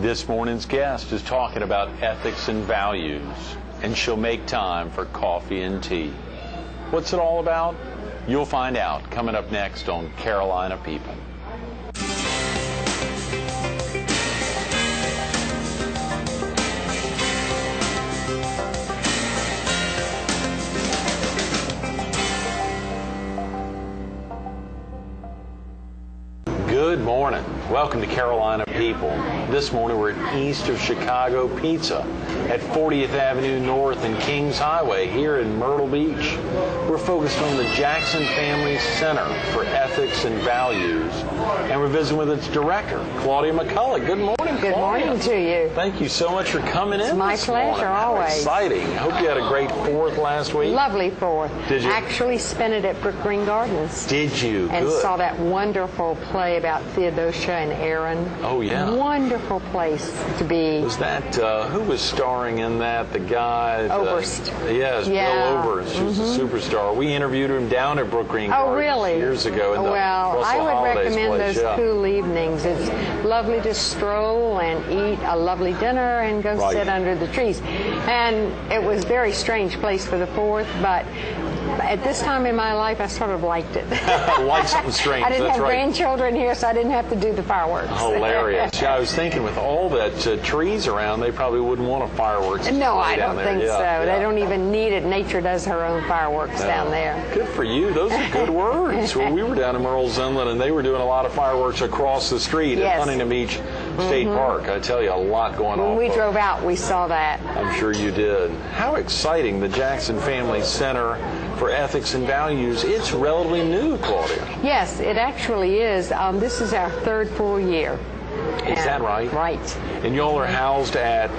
This morning's guest is talking about ethics and values, and she'll make time for coffee and tea. What's it all about? You'll find out coming up next on Carolina People. Good morning. Welcome to Carolina People. This morning we're at East of Chicago Pizza at 40th Avenue North and Kings Highway here in Myrtle Beach. We're focused on the Jackson Family Center for Ethics and Values, and we're visiting with its director, Claudia McCollough. Good morning, Good Claudia. morning to you. Thank you so much for coming in. It's my pleasure, always. Exciting. I hope you had a great 4th last week. Lovely 4th. Did you? Actually spent it at Brook Green Gardens. Did you? And Good. saw that wonderful play about Theodosia and Aaron. Oh, yeah. Wonderful place to be. Was that, who was starring in that? The guy? Oberst. Yes, Yeah. Bill Oberst, who's a superstar. We interviewed him down at Brook Green Gardens really? years ago in the Well, Russell I would Holidays recommend place. those Yeah. cool evenings. It's lovely to stroll and eat a lovely dinner and go Right. sit under the trees. And it was a very strange place for the 4th, but at this time in my life, I sort of liked it. Like something strange. I didn't That's have right. grandchildren here, so I didn't have to do the fireworks. Hilarious. Yeah, I was thinking with all that trees around, they probably wouldn't want a fireworks No, display I down don't there. think Yeah, so. yeah. They don't even need it. Nature does her own fireworks down there. Good for you. Those are good words. Well, we were down in Merle's Inland, and they were doing a lot of fireworks across the street Yes. at Huntington Beach State Park. I tell you, a lot going on. When we drove out, we saw that. I'm sure you did. How exciting, the Jackson Family Center for Ethics and Values. It's relatively new, Claudia. Yes, it actually is. This is our 3rd full year. Is that right? Right. And y'all are housed at?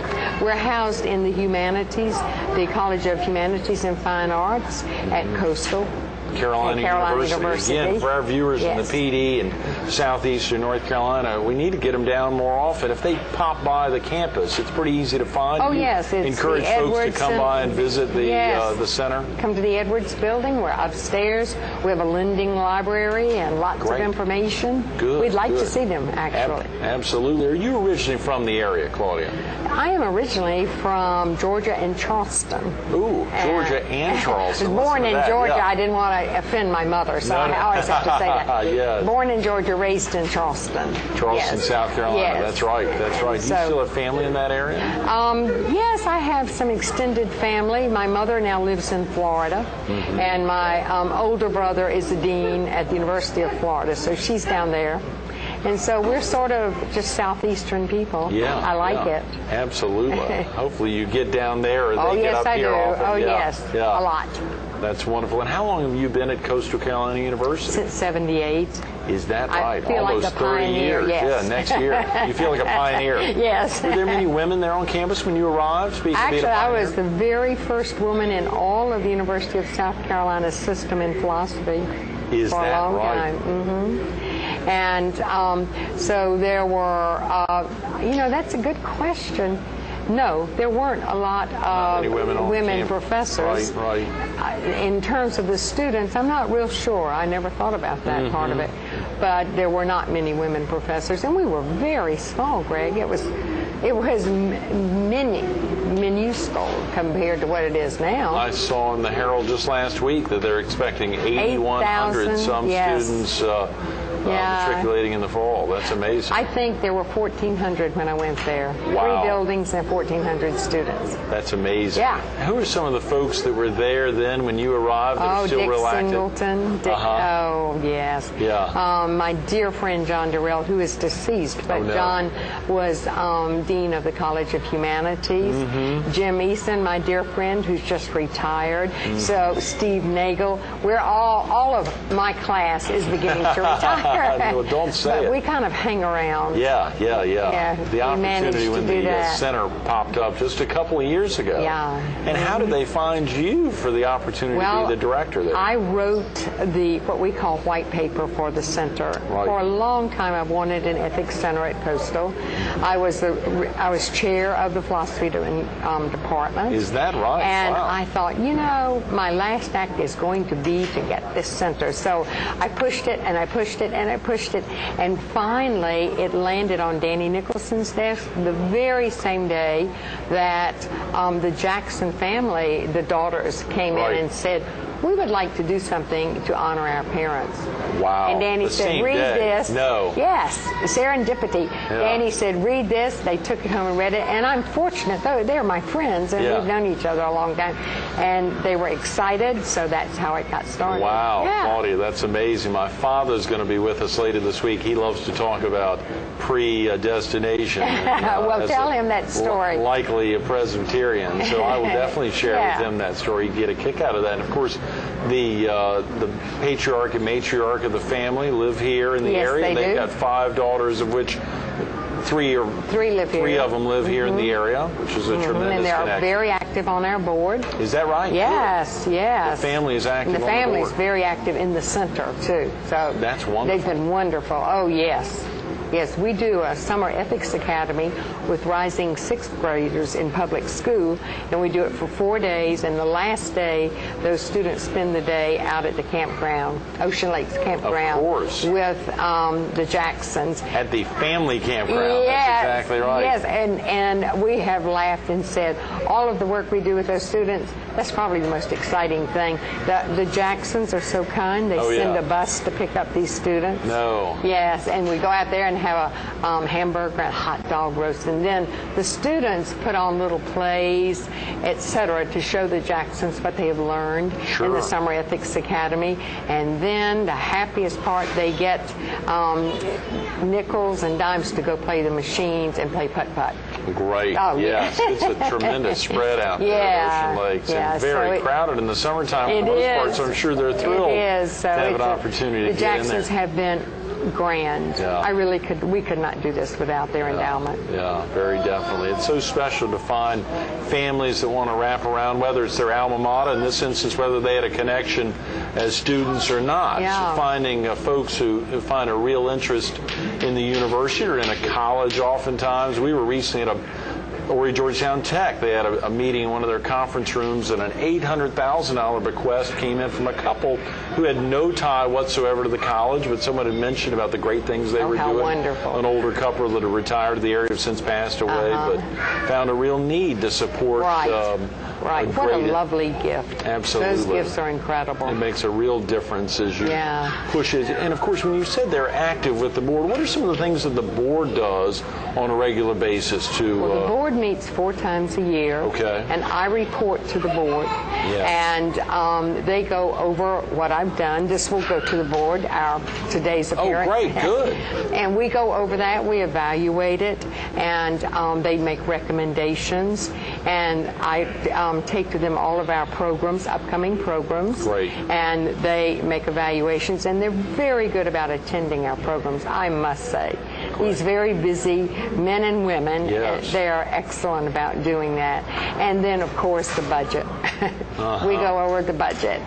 We're housed in the Humanities, the College of Humanities and Fine Arts at Coastal. Carolina University. Again, for our viewers in the PD and southeastern North Carolina, we need to get them down more often. If they pop by the campus, it's pretty easy to find. Oh, yes. It's encourage the folks Edwards to come by and visit the center. Come to the Edwards building. We're upstairs. We have a lending library and lots of information. Good. We'd like to see them, actually. Absolutely. Are you originally from the area, Claudia? I am originally from Georgia and Charleston. Ooh, Georgia and Charleston. I was born in Georgia. Yeah. I didn't want to offend my mother, so I always have to say that. Yes. Born in Georgia, raised in Charleston. Charleston, Yes. South Carolina. Yes. That's right. That's right. Do you still have family in that area? Yes, I have some extended family. My mother now lives in Florida, and my older brother is the dean at the University of Florida, so she's down there. And so we're sort of just southeastern people. Yeah. I like it. Absolutely. Hopefully you get down there or they get up here often. Oh, yes. A lot. That's wonderful. And how long have you been at Coastal Carolina University? Since 78. Is that right? I feel Almost like a 30 pioneer, years. yes. Yeah, next year. You feel like a pioneer. Yes. Were there many women there on campus when you arrived? Actually, I was the very first woman in all of the University of South Carolina's system in philosophy. Is for that a long right? time. And so there were, that's a good question. No, there weren't a lot of women professors. Right. In terms of the students, I'm not real sure. I never thought about that part of it. But there were not many women professors, and we were very small, Greg. It was minuscule compared to what it is now. I saw in the Herald just last week that they're expecting 8,100 students matriculating in the fall. That's amazing. I think there were 1,400 when I went there. Wow. 3 buildings and 1,400 students. That's amazing. Yeah. Who are some of the folks that were there then when you arrived that are still Dick real active? Singleton. Oh, yes. Yeah. My dear friend John Durrell, who is deceased, but John was Dean of the College of Humanities. Jim Eason, my dear friend, who's just retired. So Steve Nagel. We're all of my class is beginning to retire. Well, don't say it. We kind of hang around. Yeah. The opportunity when the center popped up just a couple of years ago. Yeah. And how did they find you for the opportunity to be the director there? I wrote what we call white paper for the center. Right. For a long time, I've wanted an ethics center at Coastal. I was chair of the philosophy department. Is that right? And wow. I thought, my last act is going to be to get this center. So I pushed it and I pushed it, and I pushed it. And finally, it landed on Danny Nicholson's desk the very same day that the Jackson family, the daughters, came in and said, we would like to do something to honor our parents. Wow. And Danny said, read this. No. Yes, serendipity. Yeah. Danny said, read this. They took it home and read it. And I'm fortunate, though, they're my friends, and we've known each other a long time. And they were excited, so that's how it got started. Wow, yeah. Claudia, that's amazing. My father's going to be with us later this week. He loves to talk about predestination. Well, tell him that story. Likely a Presbyterian, so I will definitely share with him that story. He'd get a kick out of that. And of course, the patriarch and matriarch of the family live here in the area. They've got 5 daughters, of which three live here. 3 of them live here in the area, which is a tremendous and they're connection. very active on our board. Is that right? Yes, Good. yes. The family is active and the on the board. family is very active in the center, too. So that's wonderful. They've been wonderful. Oh, yes. Yes, we do a summer ethics academy with rising 6th graders in public school, and we do it for 4 days, and the last day, those students spend the day out at the campground, Ocean Lakes Campground. Of course. With the Jacksons. At the family campground. Yes, that's exactly right. Yes, and we have laughed and said, all of the work we do with those students, that's probably the most exciting thing. The Jacksons are so kind. They send a bus to pick up these students. No. Yes, and we go out there and have a hamburger and hot dog roast, and then the students put on little plays, etc., to show the Jacksons what they have learned in the Summer Ethics Academy. And then the happiest part, they get nickels and dimes to go play the machines and play putt-putt. Great. Oh, yes, it's a tremendous spread out there at Ocean Lakes, and very crowded in the summertime for the most part, so I'm sure they're thrilled to have an opportunity to get in there. The Jacksons have been grand. Yeah. We could not do this without their endowment. Yeah, very definitely. It's so special to find families that want to wrap around, whether it's their alma mater, in this instance, whether they had a connection as students or not. Yeah. So finding folks who find a real interest in the university or in a college oftentimes. We were recently at Horry Georgetown Tech. They had a meeting in one of their conference rooms, and an $800,000 bequest came in from a couple who had no tie whatsoever to the college, but someone had mentioned about the great things they were doing. Wonderful. An older couple that had retired to the area have since passed away, but found a real need to support. Right. What a lovely gift. Absolutely. Those gifts are incredible. It makes a real difference as you push it. And of course, when you said they're active with the board, what are some of the things that the board does on a regular basis to... Well, the board meets 4 times a year. Okay. And I report to the board. Yes. And they go over what I've done. This will go to the board, today's appearance. Oh, great. Good. And we go over that. We evaluate it. And they make recommendations. And I take to them all of our programs, upcoming programs. Great. And they make evaluations. And they're very good about attending our programs, I must say. Great. These very busy men and women, they are excellent about doing that. And then, of course, the budget. We go over the budget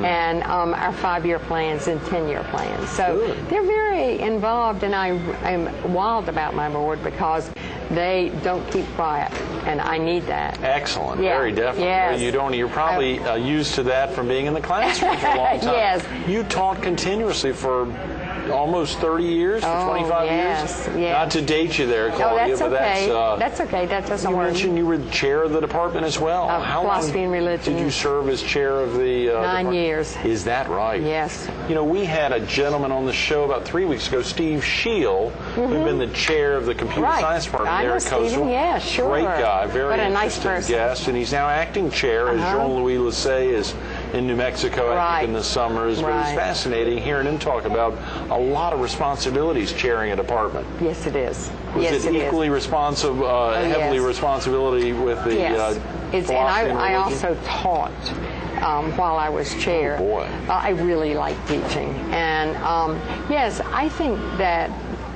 and our 5-year plans and 10-year plans. So they're very involved, and I am wild about my board because they don't keep quiet, and I need that. Excellent. Very definitely. Yes. You're probably used to that from being in the classroom for a long time. Yes. You taught continuously for almost 30 years, for 25 years? Yes. Not to date you there, Claudia, that's but okay. that's okay. That doesn't work. You mentioned you were the chair of the department as well. How philosophy long and religion. did you serve as chair of the 9 years. Is that right? Yes. You know, we had a gentleman on the show about 3 weeks ago, Steve Scheel, who'd been the chair of the computer science department there at Coastal. Yeah, sure. Great guy, very interesting guest, and he's now acting chair, as Jean-Louis Lassay is in New Mexico, I think, in the summers. But it's fascinating hearing him talk about a lot of responsibilities chairing a department. Yes, it is. Was it equally responsive, heavily responsibility with the philosophy and I also taught while I was chair. Oh, boy. I really like teaching. And yes, I think that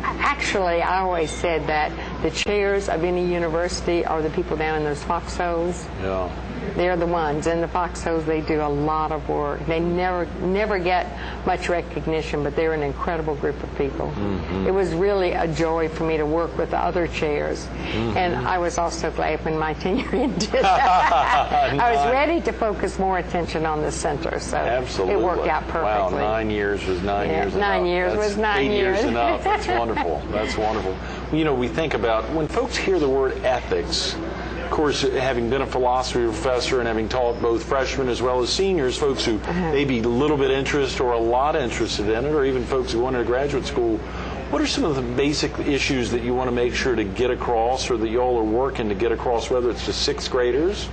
actually I always said that the chairs of any university are the people down in those foxholes. Yeah. They're the ones. In the foxholes, they do a lot of work. They never get much recognition, but they're an incredible group of people. It was really a joy for me to work with the other chairs. And I was also glad when my tenure ended. I was ready to focus more attention on the center, so absolutely. It worked out perfectly. Wow, 9 years was 9 years enough. 9 years was 9 years. 8 years enough. That's wonderful. That's wonderful. You know, we think about, when folks hear the word ethics, of course, having been a philosophy professor and having taught both freshmen as well as seniors, folks who may be a little bit interested or a lot interested in it, or even folks who went into graduate school, what are some of the basic issues that you want to make sure to get across, or that y'all are working to get across, whether it's to sixth graders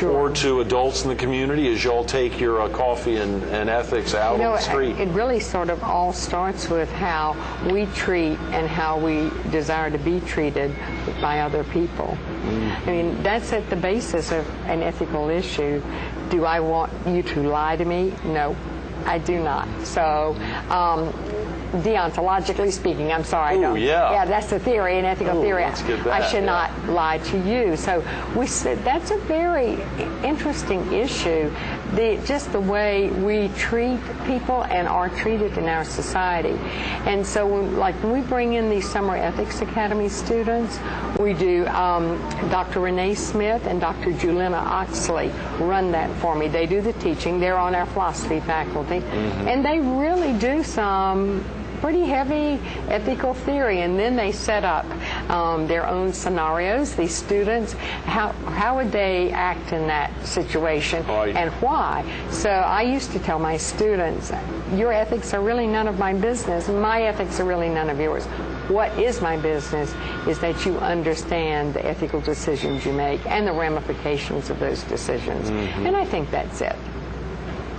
or to adults in the community as y'all take your coffee and ethics out on the street? It really sort of all starts with how we treat and how we desire to be treated by other people. I mean, that's at the basis of an ethical issue. Do I want you to lie to me? No, I do not. So, deontologically speaking, I'm sorry. Yeah, that's the theory, an ethical theory. I should not lie to you. So we said that's a very interesting issue. Just the way we treat people and are treated in our society. And so, when we bring in these Summer Ethics Academy students, we do. Dr. Renee Smith and Dr. Julina Oxley run that for me. They do the teaching. They're on our philosophy faculty, and they really do some pretty heavy ethical theory, and then they set up their own scenarios. These students, how would they act in that situation, and why? So I used to tell my students, your ethics are really none of my business. My ethics are really none of yours. What is my business is that you understand the ethical decisions you make and the ramifications of those decisions. And I think that's it.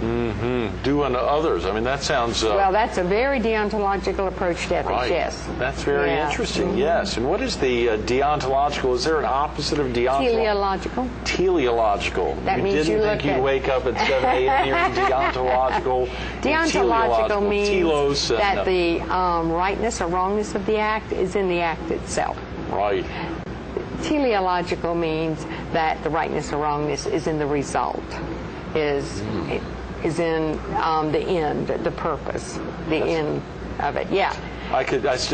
Do unto others. I mean, that sounds... well, that's a very deontological approach to ethics, yes. That's very interesting, yes. And what is the deontological? Is there an opposite of deontological? Teleological. Teleological. That means you didn't think you'd wake up at 7 a.m. hearing deontological. Deontological means telos that the rightness or wrongness of the act is in the act itself. Right. Teleological means that the rightness or wrongness is in the result, is in the end, the purpose, the end of it. Yeah. That's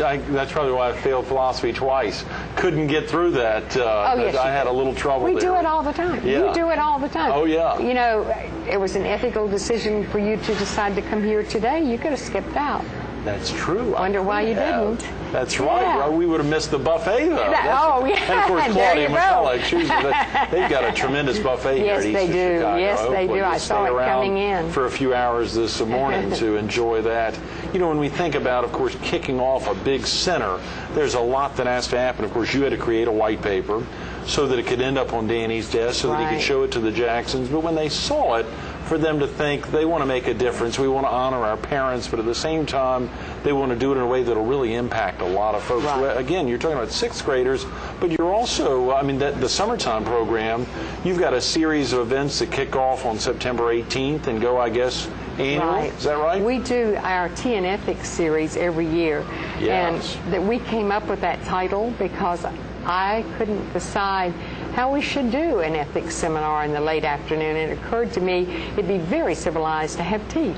probably why I failed philosophy twice. Couldn't get through that. Yes, I had a little trouble there. We do it all the time. Yeah. You do it all the time. Oh, yeah. You know, it was an ethical decision for you to decide to come here today. You could have skipped out. That's true. Wonder why you didn't. That's right. Well, we would have missed the buffet, though. And of course, Claudia McCollough, they've got a tremendous buffet here at East of Chicago. Yes, they do. I saw it coming in. For a few hours this morning to enjoy that. You know, when we think about, of course, kicking off a big center, there's a lot that has to happen. Of course, you had to create a white paper so that it could end up on Danny's desk, so that he could show it to the Jacksons. But when they saw it, for them to think they want to make a difference, we want to honor our parents, but at the same time, they want to do it in a way that will really impact a lot of folks. Right. Again, you're talking about sixth graders, but you're also, I mean, the summertime program, you've got a series of events that kick off on September 18th and go, I guess, annual. Right. Is that right? We do our Tea and Ethics series every year. Yes. And that we came up with that title because I couldn't decide how we should do an ethics seminar in the late afternoon. And it occurred to me it'd be very civilized to have tea.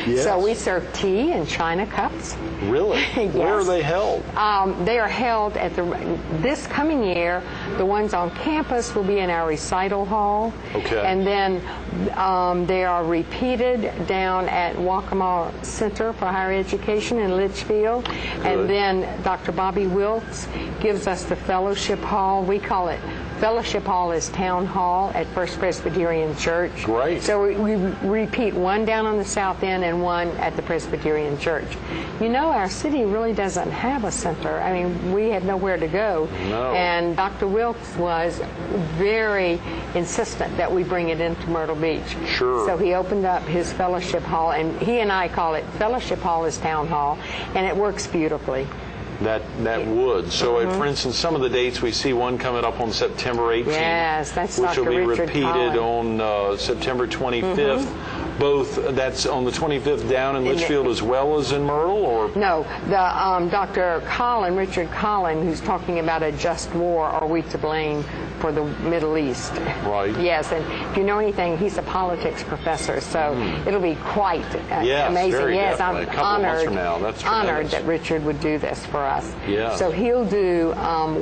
Yes. So we serve tea in china cups. Really? Yes. Where are they held? They are held at this coming year. The ones on campus will be in our recital hall. Okay. And then they are repeated down at Waccamaw Center for Higher Education in Litchfield. Good. And then Dr. Bobby Wilkes gives us the fellowship hall. We call it Fellowship Hall is Town Hall at First Presbyterian Church. Great. So we repeat one down on the south end and one at the Presbyterian Church. You know, our city really doesn't have a center. I mean, we had nowhere to go. No. And Dr. Wilkes was very insistent that we bring it into Myrtle Beach. Sure. So he opened up his Fellowship Hall, and he and I call it Fellowship Hall is Town Hall, and it works beautifully. That would. So, for instance, some of the dates we see one coming up on September 18th. Yes, that's which Dr. will be Richard repeated Collin. on September 25th. both, that's on the 25th down in Litchfield as well as in Myrtle, or? No, the Dr. Richard Collin, who's talking about a just war, are we to blame for the Middle East? Right. Yes, and if you know anything, he's a politics professor, so it'll be quite amazing. Very yes, I'm definitely. A couple of months from now. That's honored that Richard would do this for us. Yeah. So he'll do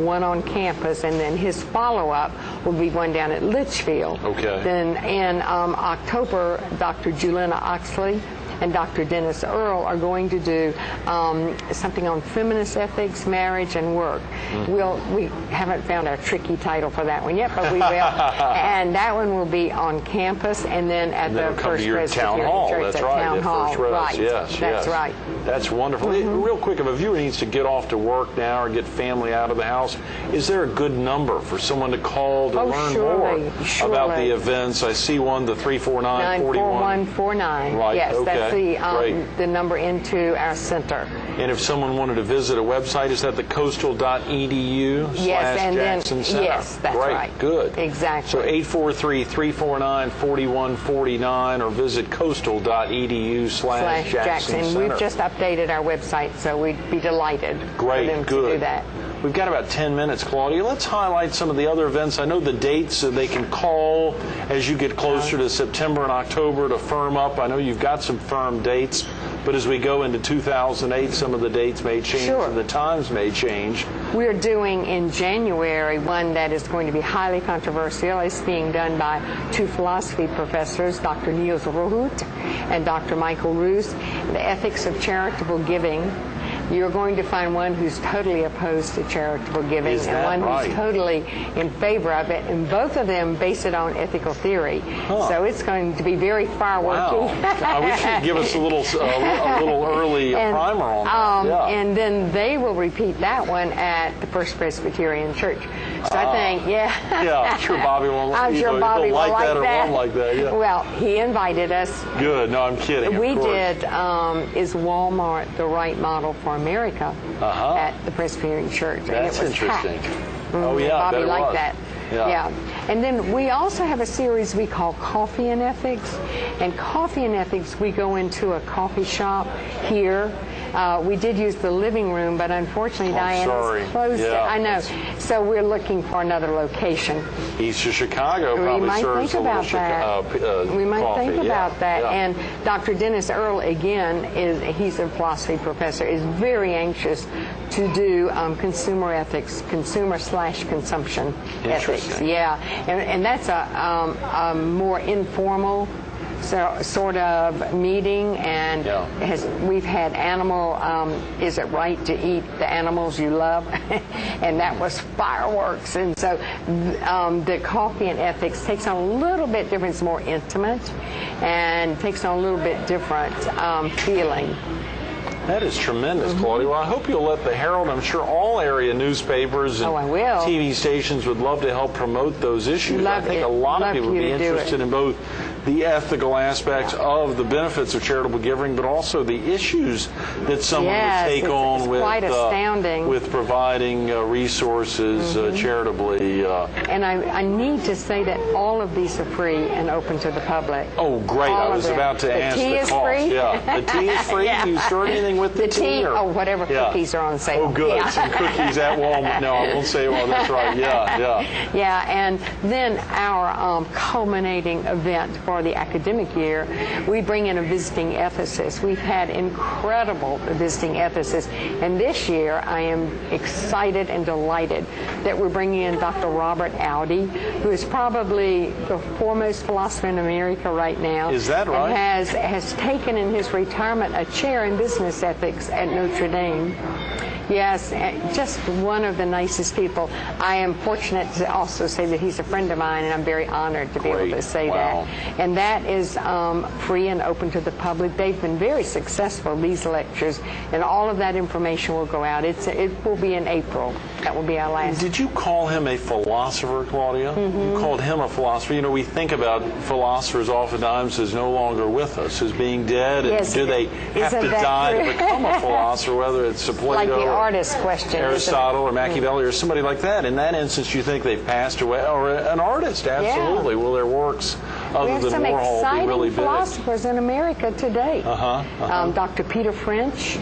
one on campus, and then his follow-up will be one down at Litchfield. Okay. Then in October, Dr. Juliana Oxley and Dr. Dennis Earle are going to do something on feminist ethics, marriage, and work. We haven't found a tricky title for that one yet, but we will. And that one will be on campus, and then at the First Presbyterian Church That's at right. Town Hall. First Res. Right. Yes, That's right. That's wonderful. Real quick, if a viewer needs to get off to work now or get family out of the house, is there a good number for someone to call to learn more about the events? I see one, the 349-4149. Right. Yes, okay. That's the number into our center. And if someone wanted to visit a website, is that the coastal.edu/Jackson Center? Yes, that's right. Good. Exactly. So 843-349-4149 or visit coastal.edu/Jackson Center. We've just updated our website, so we'd be delighted for them to do that. We've got about 10 minutes, Claudia. Let's highlight some of the other events. I know the dates so they can call as you get closer to September and October to firm up. I know you've got some firm dates, but as we go into 2008, some of the dates may change and the times may change. We're doing in January one that is going to be highly controversial. It's being done by two philosophy professors, Dr. Niels Rohut and Dr. Michael Roos, the ethics of charitable giving. You're going to find one who's totally opposed to charitable giving and one who's totally in favor of it, and both of them base it on ethical theory. So it's going to be very fireworky. I wish you'd give us a little early primer on that. And then they will repeat that one at the First Presbyterian Church. So I think, I'm sure Bobby will like that or won't like that. Yeah. Well, he invited us. Good. No, I'm kidding. We did, is Walmart the right model for America at the Presbyterian Church? That's and it was interesting. Oh, yeah. Bobby liked that. Yeah. And then we also have a series we call Coffee and Ethics. And Coffee and Ethics, we go into a coffee shop here. We did use the living room, but unfortunately Diana's closed it. I know. So we're looking for another location. East of Chicago probably serves a little we might think about that. Yeah. And Dr. Dennis Earle, again, he's a philosophy professor, is very anxious to do consumer ethics, consumer/consumption ethics. Yeah, and that's a more informal sort of meeting, and we've had animal, is it right to eat the animals you love? And that was fireworks. And so the Coffee and Ethics takes on a little bit different, it's more intimate, and takes on a little bit different feeling. That is tremendous, Claudia. Well, I hope you'll let the Herald, I'm sure all area newspapers and TV stations would love to help promote those issues. I think a lot of people would be interested in both the ethical aspects of the benefits of charitable giving, but also the issues that someone would take on with providing resources charitably. And I need to say that all of these are free and open to the public. Oh, great. I was about to ask the cost. Free? Yeah. The tea is free? Do you store anything with the tea? Whatever cookies are on sale. Oh, good. Some cookies at Walmart. No, I won't say, well, that's right. Yeah, and then our culminating event for the academic year, we bring in a visiting ethicist. We've had incredible visiting ethicists, and this year I am excited and delighted that we're bringing in Dr. Robert Audi, who is probably the foremost philosopher in America right now. Is that right? And has taken in his retirement a chair in business ethics at Notre Dame. Yes, just one of the nicest people. I am fortunate to also say that he's a friend of mine, and I'm very honored to be able to say that. And that is free and open to the public. They've been very successful, these lectures, and all of that information will go out. It will be in April. That will be our last. Did you call him a philosopher, Claudia? You called him a philosopher. You know, we think about philosophers oftentimes as no longer with us, as being dead. Yes, do they have to die to become a philosopher, whether it's a Plato like the artist question, Aristotle or Machiavelli or somebody like that? In that instance, you think they've passed away, or an artist? Absolutely. Will their works other we have than some Warhol, exciting be really big. philosophers in America today. Dr. Peter French,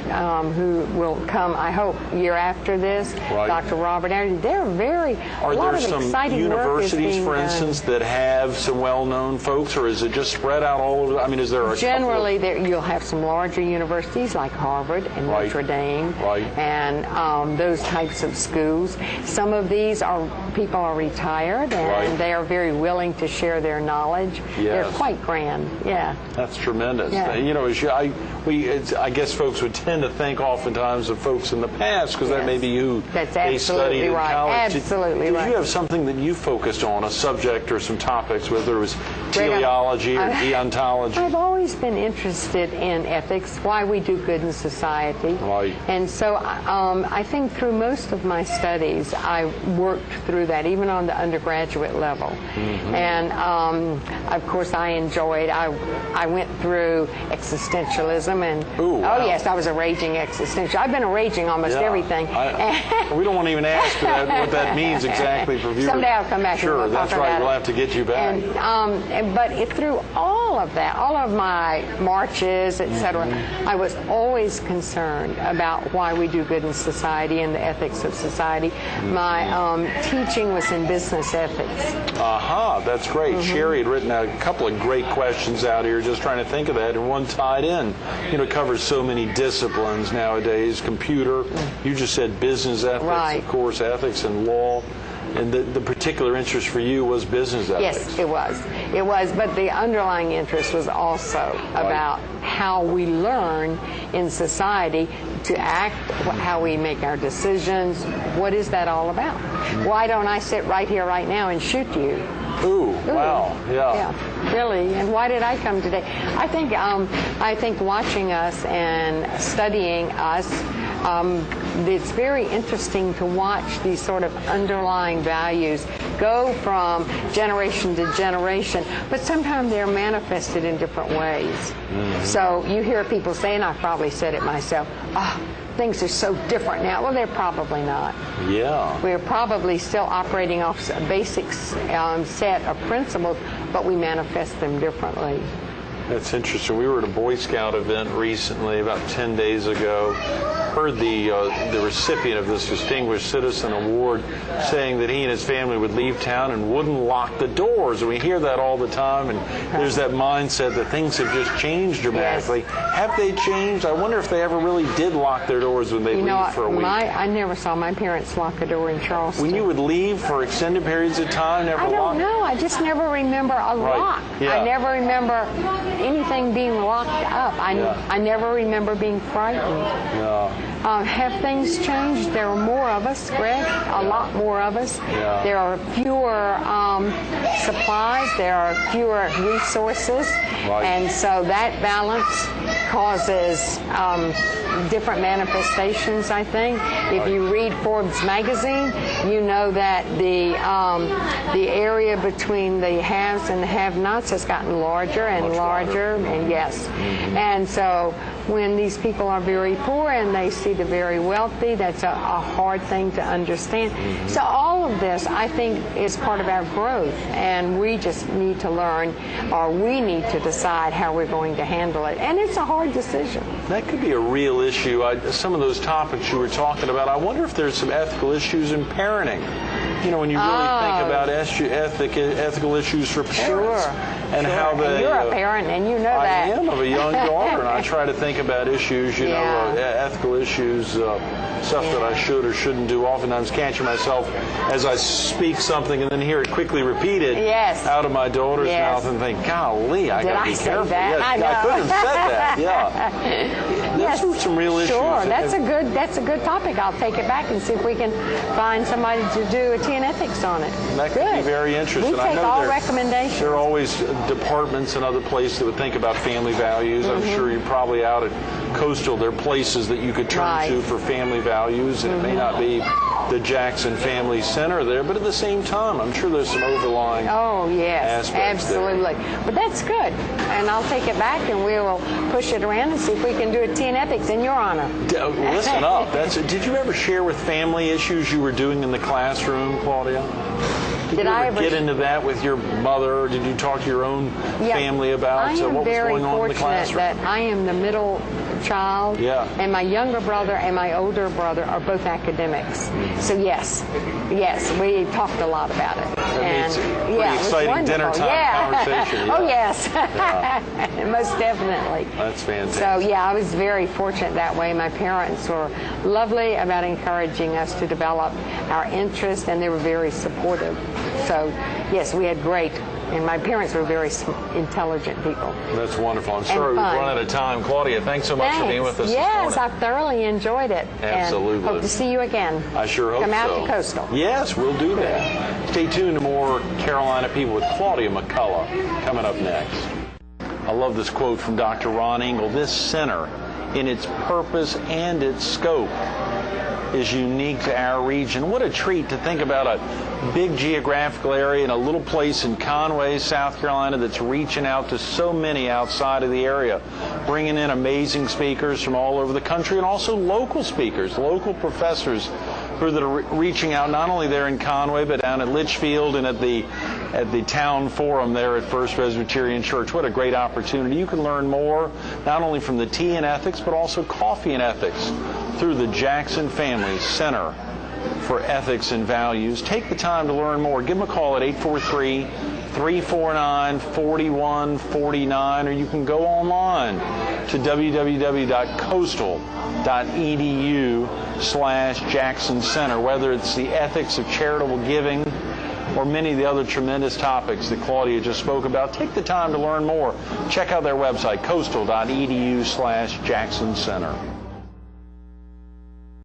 who will come, I hope, year after this. Right. Dr. Robert Anderson. They're very. Are there some universities, for instance, that have some well-known folks, or is it just spread out all over? I mean, is there a generally you'll have some larger universities like Harvard and Notre Dame, and those types of schools. Some of these people are retired, and they are very willing to share their knowledge. Yes. They're quite grand. Yeah. That's tremendous. Yeah. You know, I guess folks would tend to think oftentimes of folks in the past because that may be who they studied in college. Absolutely Did right. you have something that you focused on, a subject or some topics, whether it was teleology or deontology? I've always been interested in ethics, why we do good in society. Right. And so I think through most of my studies, I worked through that, even on the undergraduate level. And of course, I enjoyed, I went through existentialism, and yes, I was a raging existentialist. I've been a raging almost everything. We don't want to even ask what that means exactly for viewers. Someday I'll come back. Sure, and we'll that's talk right. about We'll it. have to get you back. But through all of that, all of my marches, etc., I was always concerned about why we do good in society and the ethics of society. My teaching was in business ethics. That's great. Sherry had written a couple of great questions out here, just trying to think of that, and one tied in. You know, covers so many disciplines nowadays. Computer, you just said business ethics, of course, ethics and law. And the particular interest for you was business ethics. Yes, it was. It was, but the underlying interest was also about how we learn in society to act, how we make our decisions. What is that all about? Why don't I sit right here, right now, and shoot you? Ooh, wow, Yeah, really. And why did I come today? I think watching us and studying us, it's very interesting to watch these sort of underlying values go from generation to generation, but sometimes they're manifested in different ways. So you hear people say, and I've probably said it myself, things are so different now. Well, they're probably not. Yeah. We're probably still operating off a basic set of principles, but we manifest them differently. That's interesting. We were at a Boy Scout event recently, about 10 days ago. Heard the recipient of this Distinguished Citizen Award saying that he and his family would leave town and wouldn't lock the doors. And we hear that all the time, and there's that mindset that things have just changed dramatically. Have they changed? I wonder if they ever really did lock their doors when they leave for a week. I never saw my parents lock a door in Charleston. When you would leave for extended periods of time, never locked? I don't know. I just never remember a lock. Yeah. I never remember anything being locked up. I never remember being frightened. Have things changed? There are more of us, Greg, a lot more of us. There are fewer supplies, there are fewer resources, and so that balance causes different manifestations, I think. If you read Forbes magazine, you know that the area between the haves and the have-nots has gotten larger and larger, and and so when these people are very poor and they see the very wealthy, that's a hard thing to understand. So all of this, I think, is part of our growth, and we just need to learn, or we need to decide how we're going to handle it. And it's a hard decision. That could be a real issue. Some of those topics you were talking about, I wonder if there's some ethical issues in parenting. You know, when you really think about ethical issues for parents. And how they... And you're a parent, and you know that. I am, of a young daughter, and I try to think about issues, you know, ethical issues, stuff that I should or shouldn't do. Oftentimes catching myself as I speak something and then hear it quickly repeated out of my daughter's mouth and think, golly, I got to be careful. That? I couldn't have said that, Those are some real issues. Sure, that's a good topic. I'll take it back and see if we can find somebody to do a T in ethics on it. That could be very interesting. We take all recommendations. There are always departments and other places that would think about family values. I'm sure you're probably out at Coastal. There are places that you could turn to for family values, and it may not be the Jackson Family Center there, but at the same time, I'm sure there's some overlying aspects absolutely. there. But that's good, and I'll take it back, and we will push it around and see if we can do a T in ethics in your honor. Listen up. Did you ever share with family issues you were doing in the classroom, Claudia? Did you ever get into that with your mother, or did you talk to your own family about what was going on in the classroom? I am very fortunate that I am the middle child, and my younger brother and my older brother are both academics. So yes, we talked a lot about it. It's pretty exciting dinner time conversation. Oh yes, most definitely. That's fantastic. So yeah, I was very fortunate that way. My parents were lovely about encouraging us to develop our interest, and they were very supportive. So yes, we had great. And my parents were very intelligent people. That's wonderful. I'm sorry we've run out of time. Claudia, thanks so much for being with us this morning. Yes, I thoroughly enjoyed it. Absolutely. And hope to see you again. I sure hope so. Come out to Coastal. Yes, we'll do that. Stay tuned to more Carolina People with Claudia McCollough coming up next. I love this quote from Dr. Ron Engel. This center, in its purpose and its scope, is unique to our region. What a treat to think about a big geographical area in a little place in Conway, South Carolina that's reaching out to so many outside of the area, bringing in amazing speakers from all over the country and also local speakers, local professors that are reaching out not only there in Conway but down at Litchfield and at the town forum there at First Presbyterian Church. What a great opportunity. You can learn more not only from the tea and ethics but also coffee and ethics through the Jackson Family Center for Ethics and Values. Take the time to learn more. Give them a call at 843-349-4149, or you can go online to www.coastal.edu/Jackson Center, whether it's the ethics of charitable giving or many of the other tremendous topics that Claudia just spoke about. Take the time to learn more. Check out their website, coastal.edu/Jackson Center.